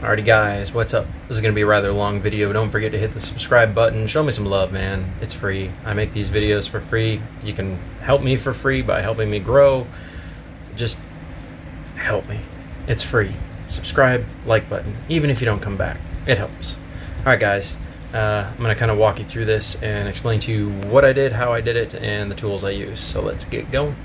Alrighty guys, what's up? This is going to be a rather long video. Don't forget to hit the subscribe button. Show me some love, man. It's free. I make these videos for free. You can help me for free by helping me grow. Just help me. It's free. Subscribe, like button. Even if you don't come back, it helps. Alright guys, I'm going to kind of walk you through this and explain to you what I did, how I did it, and the tools I use. So let's get going.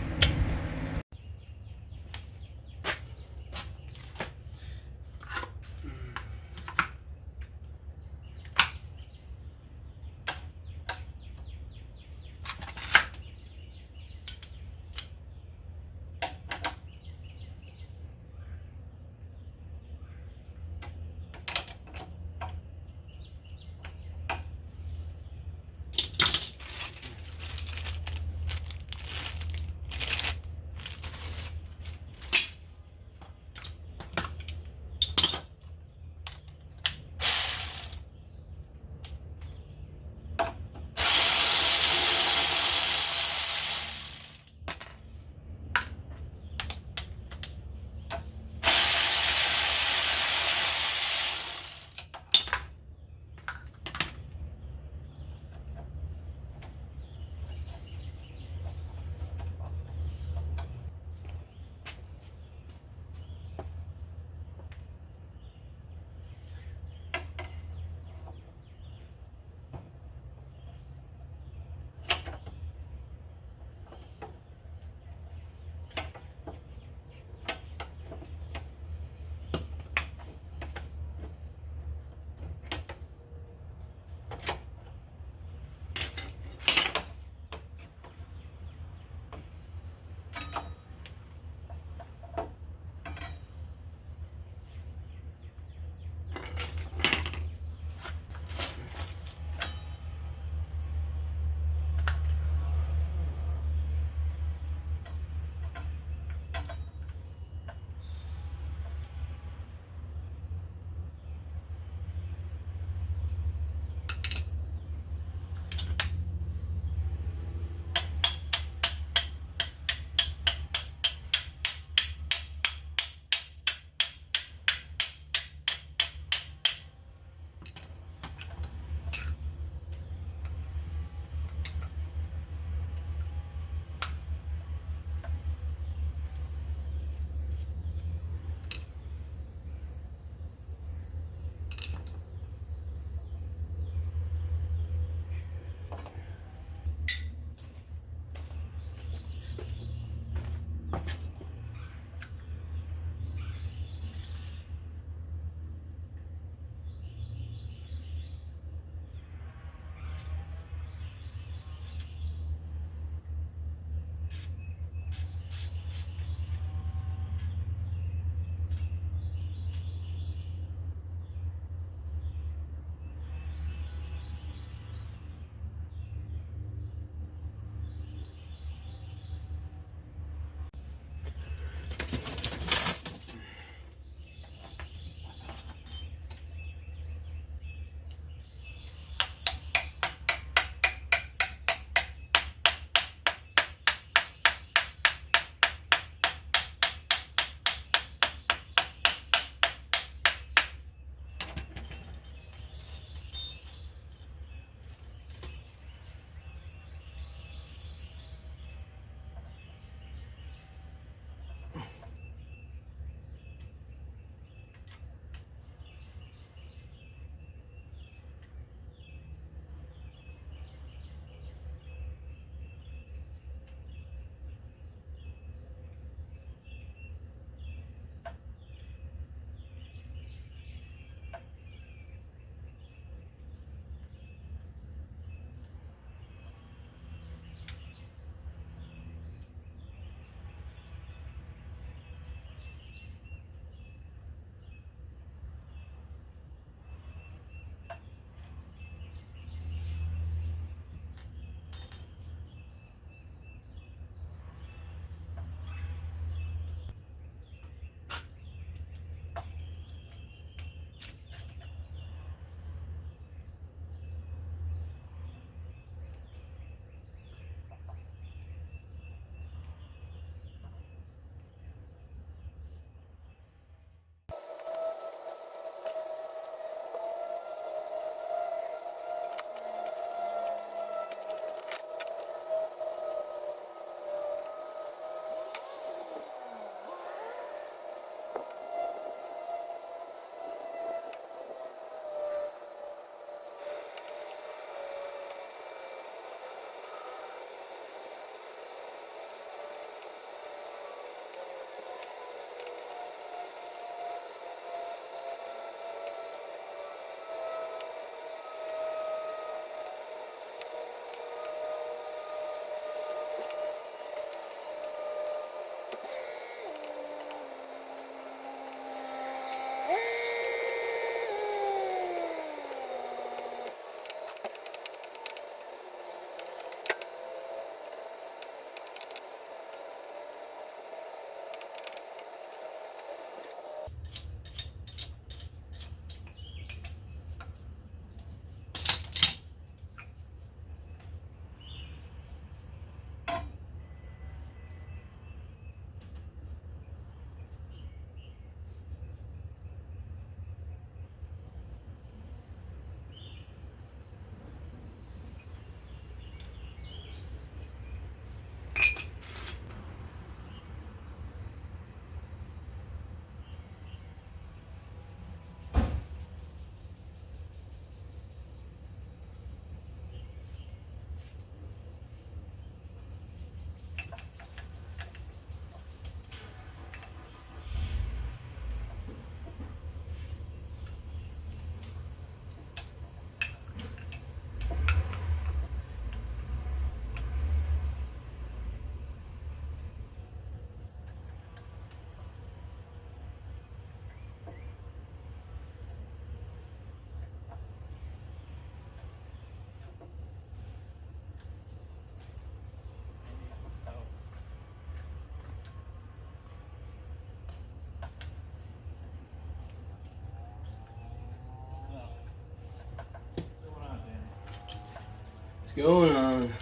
going on?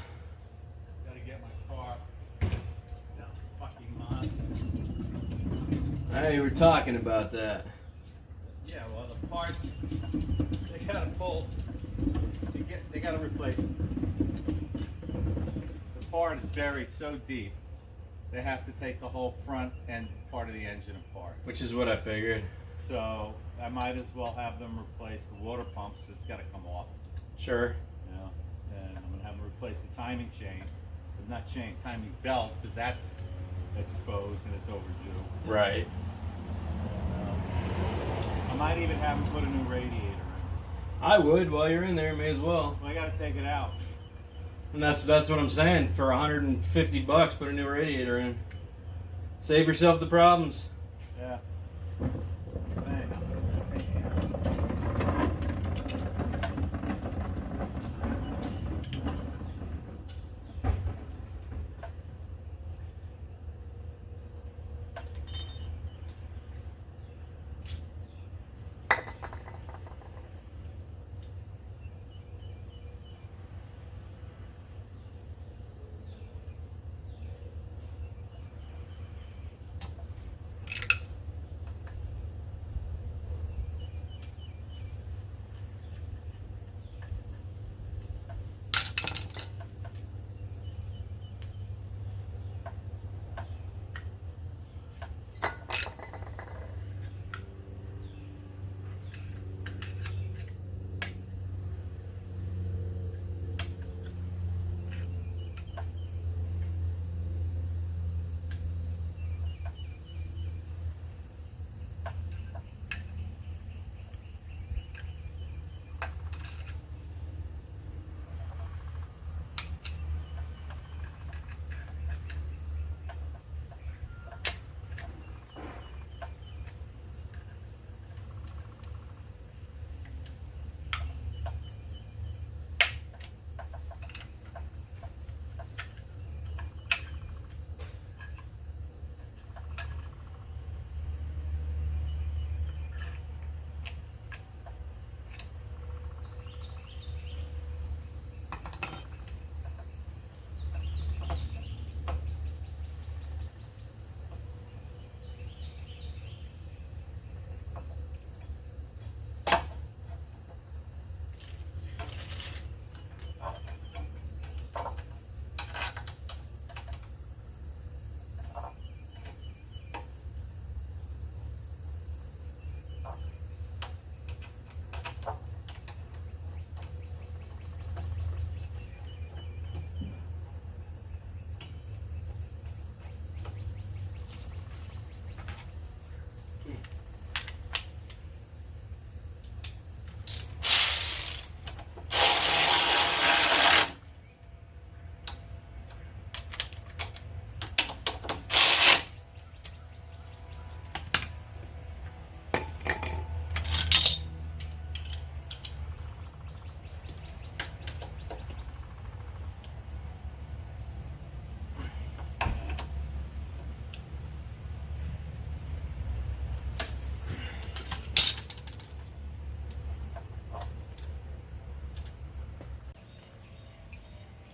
Gotta get my car down the fucking lot. Hey, we're talking about that. Yeah, well, the part they gotta pull. They gotta replace it. The part is buried so deep. They have to take the whole front end part of the engine apart. Which is what I figured. So I might as well have them replace the water pumps. It's got to come off. Sure. You know, and I'm gonna have them replace the timing chain, but not chain, timing belt, because that's exposed and it's overdue. Right. I might even have them put a new radiator in. I would. While you're in there, may as well. Well, I got to take it out. And that's what I'm saying. For $150, put a new radiator in. Save yourself the problems. Yeah.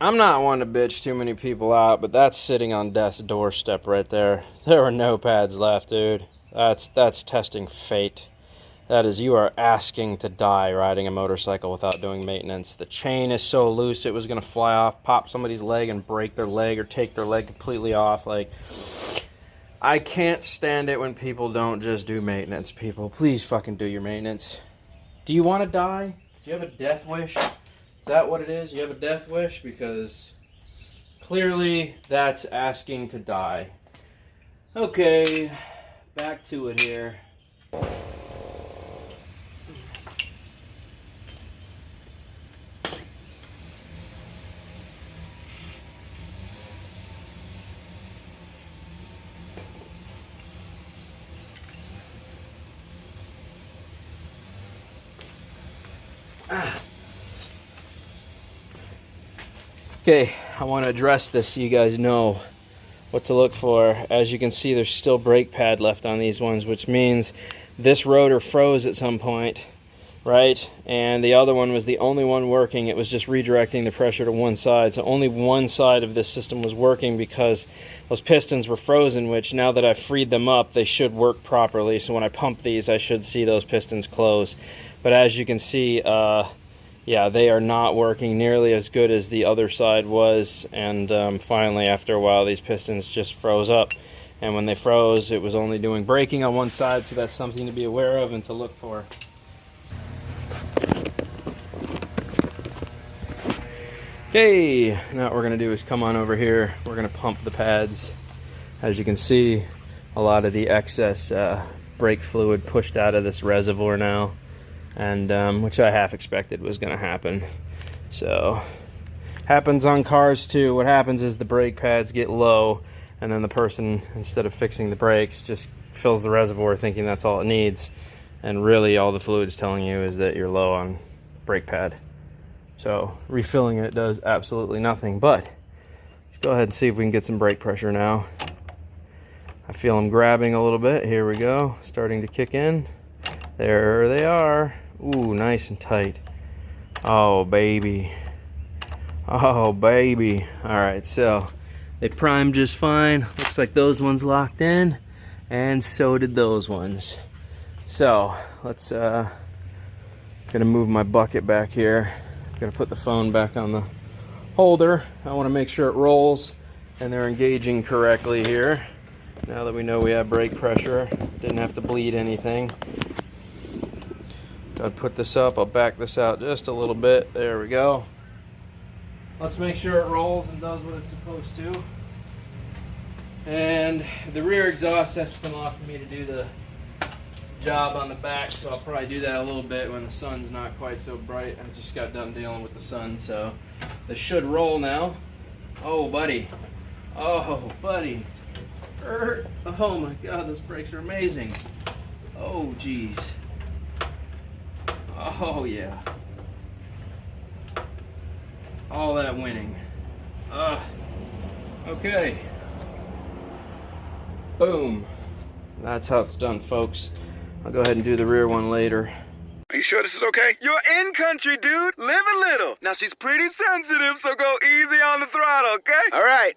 I'm not one to bitch too many people out, but that's sitting on death's doorstep right there. There are no pads left, dude. That's testing fate. That is, you are asking to die riding a motorcycle without doing maintenance. The chain is so loose it was going to fly off, pop somebody's leg and break their leg or take their leg completely off. Like, I can't stand it when people don't just do maintenance, people. Please fucking do your maintenance. Do you want to die? Do you have a death wish? Is that what it is? You have a death wish? Because clearly that's asking to die. Okay, back to it here. Okay, I want to address this so you guys know what to look for. As you can see, there's still brake pad left on these ones, which means this rotor froze at some point right? And the other one was the only one working. It was just redirecting the pressure to one side. So only one side of this system was working because those pistons were frozen, which now that I've freed them up, they should work properly. So when I pump these, I should see those pistons close. But as you can see, yeah, they are not working nearly as good as the other side was. And finally, after a while, these pistons just froze up. And when they froze, it was only doing braking on one side, so that's something to be aware of and to look for. Okay, now what we're going to do is come on over here. We're going to pump the pads. As you can see, a lot of the excess brake fluid pushed out of this reservoir now, and which I half expected was going to happen. So, happens on cars too. What happens is the brake pads get low, and then the person, instead of fixing the brakes, just fills the reservoir thinking that's all it needs. And really all the fluid is telling you is that you're low on brake pad. So refilling it does absolutely nothing. But let's go ahead and see if we can get some brake pressure now. I feel them grabbing a little bit. Here we go, starting to kick in. There they are. Ooh, nice and tight. Oh baby. Oh baby. All right, so they primed just fine. Looks like those ones locked in, and so did those ones. So let's gonna move my bucket back here. Gonna put the phone back on the holder. I want to make sure it rolls and they're engaging correctly here. Now that we know we have brake pressure, didn't have to bleed anything. I'll put this up. I'll back this out just a little bit. There we go. Let's make sure it rolls and does what it's supposed to. And the rear exhaust has to come off for me to do the job on the back, so I'll probably do that a little bit when the sun's not quite so bright. I just got done dealing with the sun, so this should roll now. Oh buddy, oh buddy, oh my god, those brakes are amazing. Oh geez, oh yeah, all that winning. Okay, boom, that's how it's done, folks. I'll go ahead and do the rear one later. Are you sure this is okay? You're in country, dude. Live a little. Now she's pretty sensitive, so go easy on the throttle, okay? All right.